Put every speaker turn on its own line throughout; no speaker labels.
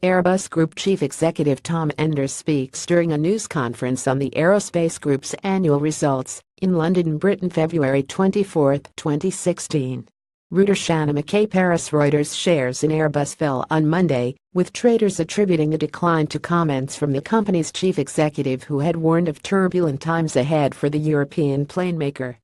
Airbus Group Chief Executive Tom Enders speaks during a news conference on the Aerospace Group's annual results in London, Britain, February 24, 2016. Reuters Shanna McKay Paris Reuters shares in Airbus fell on Monday, with traders attributing the decline to comments from the company's chief executive who had warned of turbulent times ahead for the European planemaker.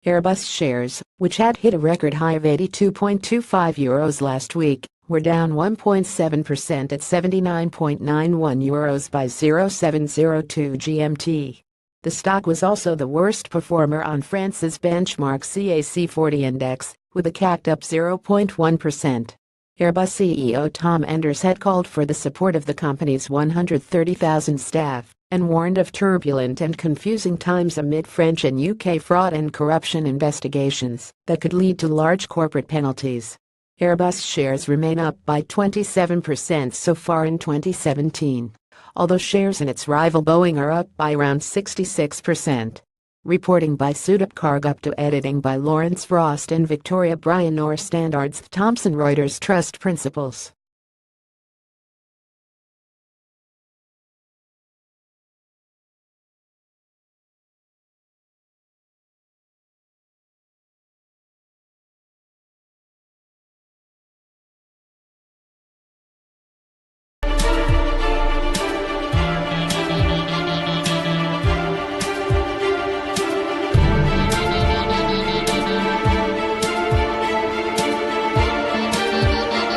Airbus shares, which had hit a record high of €82.25 last week, were down 1.7% at €79.91 by 0702 GMT. The stock was also the worst performer on France's benchmark CAC 40 index, with a CAC up 0.1%. Airbus CEO Tom Enders had called for the support of the company's 130,000 staff and warned of turbulent and confusing times amid French and UK fraud and corruption investigations that could lead to large corporate penalties. Airbus shares remain up by 27% so far in 2017, although shares in its rival Boeing are up by around 66%. Reporting by Sudip Kargupta, editing by Lawrence Frost and Victoria Bryan. Standards Thomson Reuters Trust Principles.